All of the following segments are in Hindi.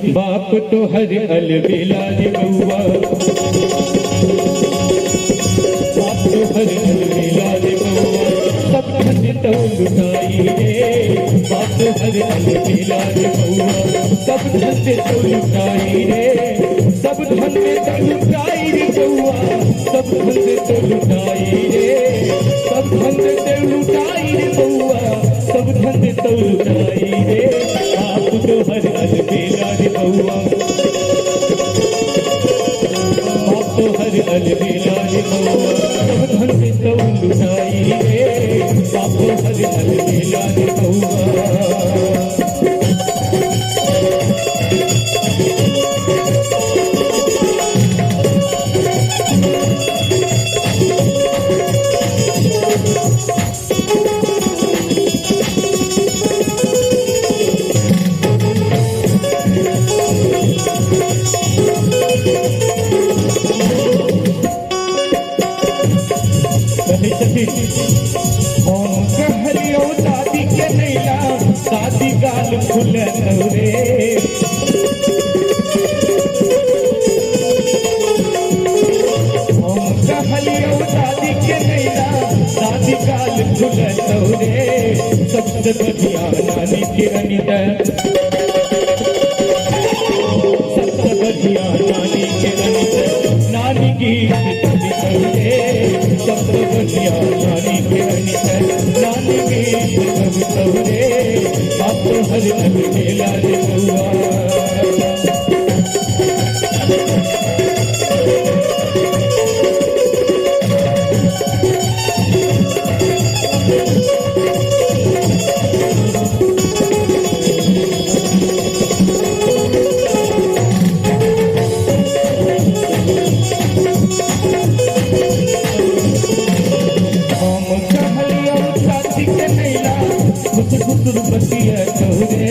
बाप तो हर अलबेला रे बउआ, बाप तो हर अलबेला रे बउआ, सब धन तो लुटाई रे, बाप तो हर अलबेला रे बउआ, सब धन तो लुटाई रे, सब धन तो लुटाई रे बउआ, सब धन तो लुटाई रे, सब धन तो लुटाई रे बउआ, सब धन तो लुटाई रे, बाप तो हर अलबेला रे बउआ, बाप तो हर अलबेला रे बउआ, सब धन तो लुटाई रे, बाप तो हर अलबेला रे बउआ। हम कहलियो दादी के नैया, दादी गाल खुले रे, हम कहलियो दादी के नैया, दादी गाल खुले रे, सबसे बढ़िया नानी के अनिता, सबसे बढ़िया नानी के अनिता, नानी की सबसे बढ़िया नानी के अनिता, नानी की रे, बाप तो हर अलबेला रे बउआ। बतिया रे,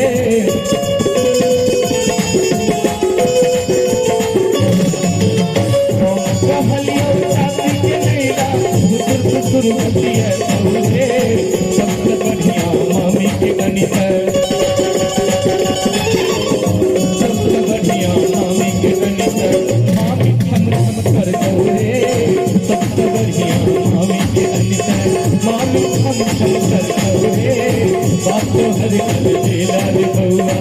कहलियो दादी के नैया, खुसुर बतिया रे, सबसे बढ़िया मामी के गणिता, सबसे बढ़िया मामी के गणिता, मामी थम थम कर रे, सबसे बढ़िया मामी के गणिता, मामी थम थम कर रे, बाप तो हर अलबेला रे बउआ।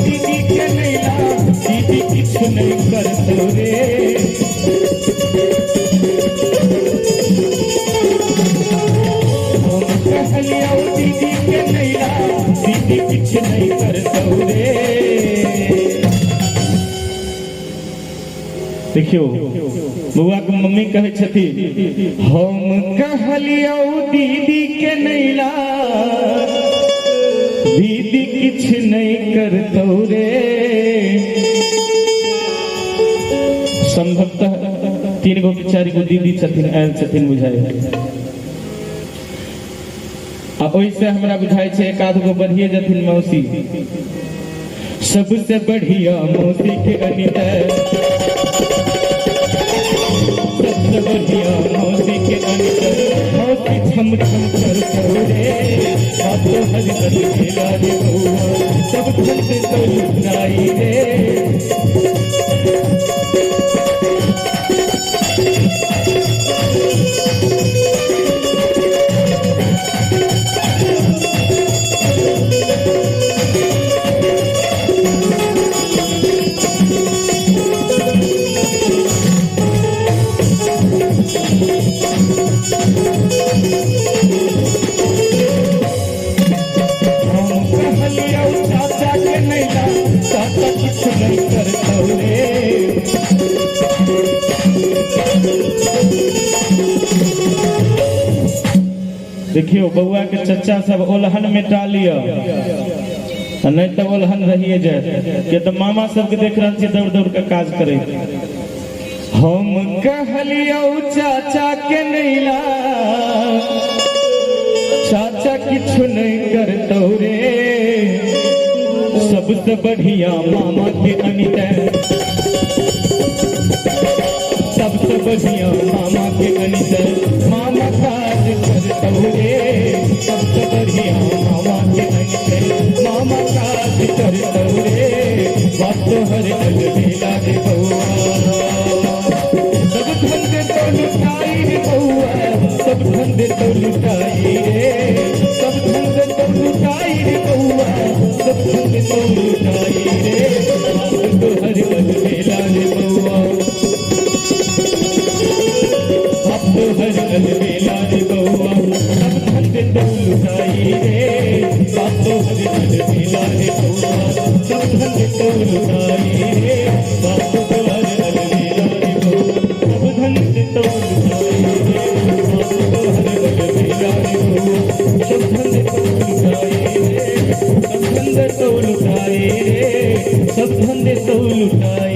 दीदी के नैया, दीदी कुछ नहीं करते रे, हम कहलियो दीदी के नैया, दीदी कुछ नहीं करते रे। देखियो बउआ के मम्मी कहे छथि, हम कहलियो दीदी के नैया, दीदी किछ नहीं करतो रे। संभवतः 3 गो 4 गो दीदी छथिन आयल छथिन बुझाए, आ ओइसे हमरा बुझाए छे एक आध गो बढ़िए जथिन मौसी, सबसे बढ़िया मौसी के अनिता, सबसे बढ़िया मौसी के अनिता, मौसी छम छम कर रे, बाप तो हर अलबेला रे बउआ, सब धन तो लुटाई रे। देखियो बउआ के चच्चा सब ओलहन में डालिया नहीं तो बोलहन रहिए जाए के तो मामा सबके देख रहे थे दौड़ दौड़ के काज करे। हम कहलियो चाचा के नैला चाचा किछु नहीं करतो रे, सबसे बढ़िया मामा के अनिता, सबसे बढ़िया मामा के अनिता, मामा काज करतो रे, सबसे बढ़िया मामा के अनिता, मामा काज करतो रे, बात तो हर अलबेला रे बउआ, सब धंधे तो लुटाई रे बउआ, सब धंधे तो लुटाई रे, सब धंधे तो लुटाई रे बउआ, सब धंधे तो लुटाई रे, बात तो हर अलबेला रे बउआ, बात तो हर अलबेला रे बउआ, सब धंधे तो लुटाई रे, बात तो हर अलबेला रे बउआ, सब धंधे तो लुटाई रे, बात तो हर अलबेला रे बउआ, सब धंधे तो लुटाई रे, बात तो हर अलबेला रे बउआ, सब धंधे तो लुटाई रे, सब धंधे तो लुटाई रे, सब धंधे तो लुटाई।